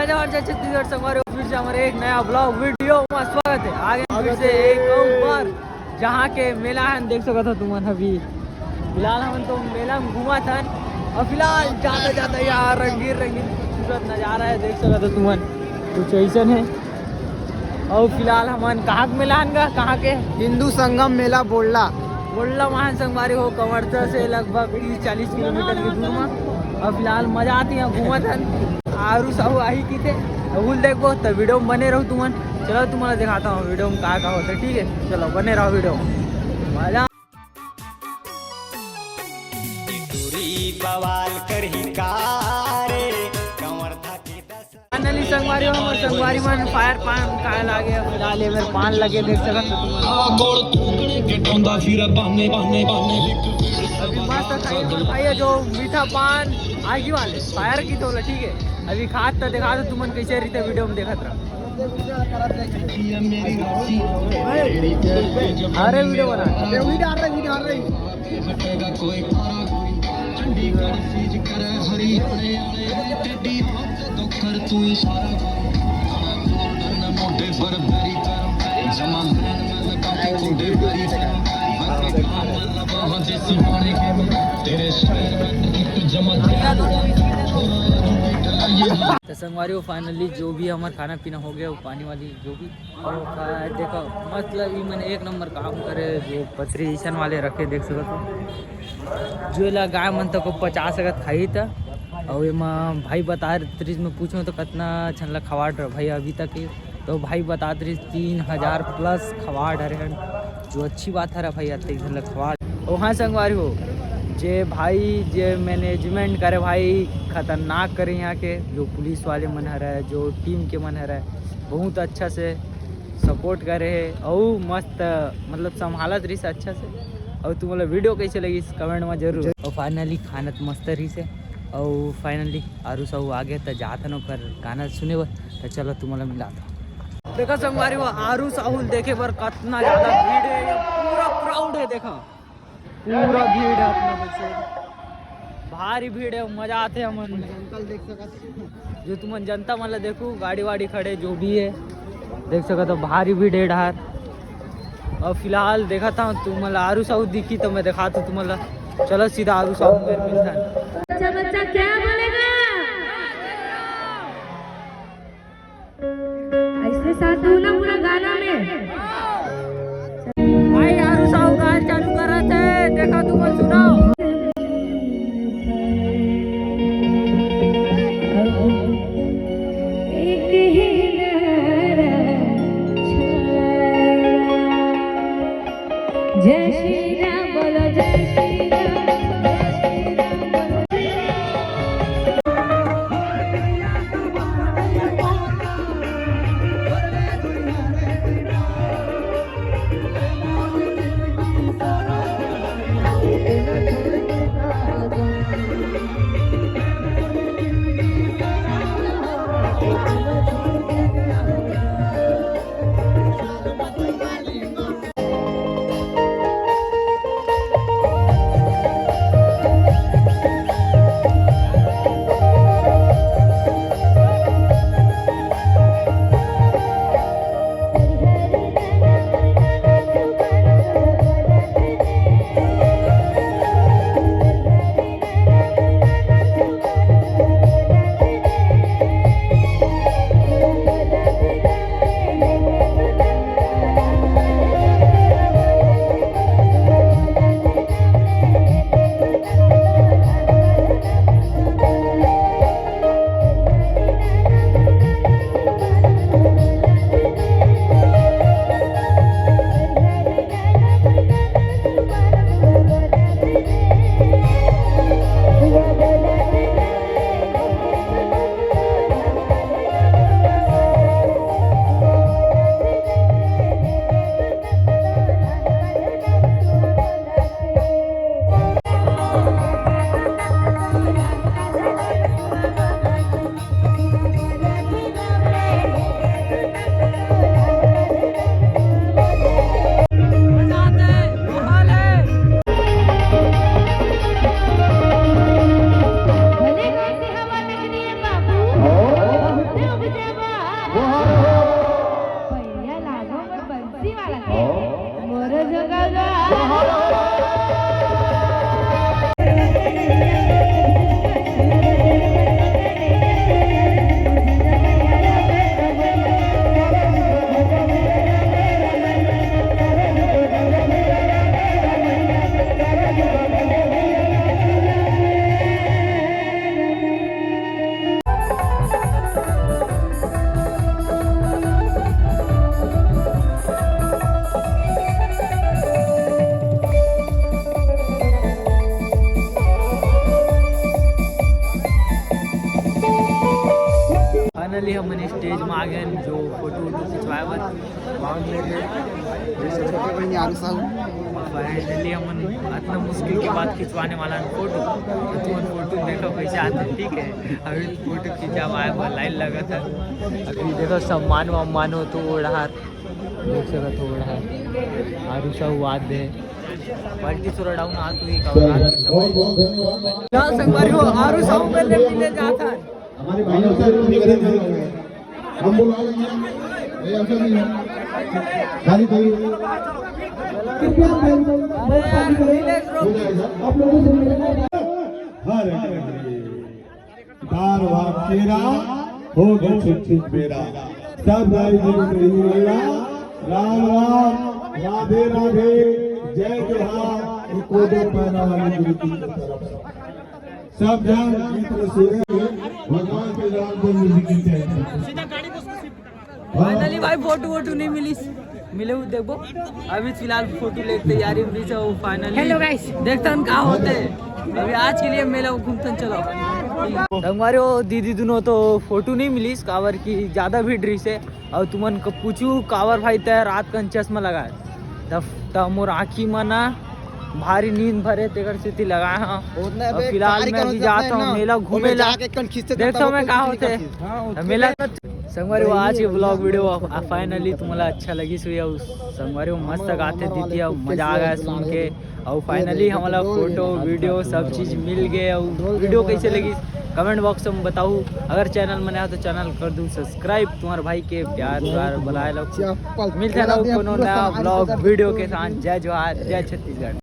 जय जवान जय छत्तीसगढ़ संगवारी फिर से हमारे एक नया ब्लॉग वीडियो में स्वागत है। आगे फिर से एक बार जहाँ के मेला है देख सको था तुम अभी फिलहाल हम तो मेला में घूमा था और फिलहाल जाता जाता यहाँ रंगीन रंगीन खूबसूरत नज़ारा है देख सको था तुम कुछ ऐसा है। और फिलहाल हम कहाँ के मेला है कहाँ के हिंदू संगम मेला बोलला महान संगवारी हो कमरसा से लगभग 30-40 किलोमीटर की दूर में। और फिलहाल मजा आती है घूमा था आरू साहू आई की थे भूल देखो तो वीडियो में बने रहो तुमन। चलो तुम्हारा दिखाता हूँ वीडियो में कहाँ कहाँ होता है, ठीक है चलो बने रहो वीडियो में मजा फाइनली संगवारी हो हमारे संगवारी में फायर पान खाए लागे फिलहाल मेरे पान लगे देख सकते अभी मस्त खाइए जो मीठा पान आगे वाले फायर की तो ठीक है। अभी खाद तो दिखा दो तुमन कैसे रीते वीडियो में देखत रहा अरे वीडियो बना तो संगवारी फाइनली जो भी हमारा खाना पीना हो गया वो पानी वाली जो भी देखो मतलब मैंने एक नंबर काम करे जो पथरी ईशन वाले रखे देख सको तो जो ला गाय मन तक 50 अगत खाई था। और ये भाई बता रही में पूछो तो कितना छनला खवाड़ रहा भाई अभी तक ही तो भाई बता रही 3000 प्लस खवाड़ रहे जो अच्छी बात है भाई अत्ते छनला खवाड़। और हाँ संगवारी हो जे भाई जे मैनेजमेंट करे भाई खतरनाक करे यहाँ के जो पुलिस वाले मन है जो टीम के मन है बहुत अच्छा से सपोर्ट करे है और मस्त मतलब संभालत रही से अच्छा से। और तुम मतलब वीडियो कैसे लगी कमेंट में जरूर। और फाइनली खाना तो मस्त रही से और फाइनली आरू साहू आगे तो जाता न कर गाना सुने बर तो चलो तुम मतलब मिला था देखो संगवारी वो आरू साहू देखे पर कितना ज़्यादा भीड़ है पूरा क्राउड है देखो पूरा भीड़ है अपना बच्चे भारी भीड़ है मजा आते हैं मन अंकल देख सकते जो तुम जनता मतलब देखो गाड़ी वाड़ी खड़े जो भी है देख सका तो भारी भीड़ है ढार। और फिलहाल देखा था तुम मतलब आरू साहू दिखी तो मैं दिखा तुम मतलब चलो सीधा आरू साहू में मिलता है। बच्चा क्या बोलेगा ऐसे साथ हो ना पूरा गाना में भाई आरू साहू गाना चालू कर रहे थे देखा तुम सुनाओ जय श्री राम बोलो जय श्री राम फाइनली हम स्टेज में आ गए जो फोटो वोटो खिंचवाए छोटी बहनी आरू साहू फाइनली हम इतना मुश्किल के बाद खिंचवाने वाला है फोटो तो तुम फोटो देखो कैसे आते ठीक है। अभी फोटो खिंचवाए हुआ लाइन लगा था। अभी देखो सम्मान वम्मान हो तो ओढ़ा देख सकत हो ओढ़ा आरू साहू वाद दे क्वालिटी थोड़ा डाउन आ तो क्या संगवारी हो आरू साहू मिलने जाता है। हमारे भाइयों से निवेदन है हम बुला लेंगे ये अवसर नहीं है खाली कोई कृपया आप लोगों से हर दार वाकेरा हो गए छुट छुट मेरा सब भाई राम राम राधे राधे जय जोहार को दो पैरा वाली गुरु की तरफ सब जन मित्र से भगवान के नाम पर म्यूजिक के फाइनली भाई फोटो वोटो नहीं मिले वो देखो अभी फिलहाल फोटो ले तैयारी में से वो फाइनली हेलो गाइस देखते हैं क्या होते हैं। अभी आज के लिए मेला घूमते चलो हमारे वो दीदी दोनों तो फोटो नहीं मिली कावर की ज्यादा भीड़ रही से और तुमन को पूछू कावर भाई तय रात का चश्मा लगाए तब मोर आँखी मना भारी नींद भरे तेकर स्थिति लगाए हैं। फिलहाल मैं भी जाता हूँ मेला घूमे देखता हूँ मैं कहाँ होते मेला संगवारी वो आज के ब्लॉग वीडियो फाइनली तुम्हाला अच्छा लगी सो या संगवारी वो मस्त गाते दीदी और मजा आ गया सुन के और फाइनली हमारा फोटो वीडियो सब चीज़ मिल गए और वीडियो कैसे लगी कमेंट बॉक्स में बताओ। अगर चैनल में नया तो चैनल कर दूँ सब्सक्राइब तुम्हारे भाई के प्यार द्वार बनाए लो मिलते हैं कोनो नया ब्लॉग वीडियो के साथ। जय जोहार जय छत्तीसगढ़।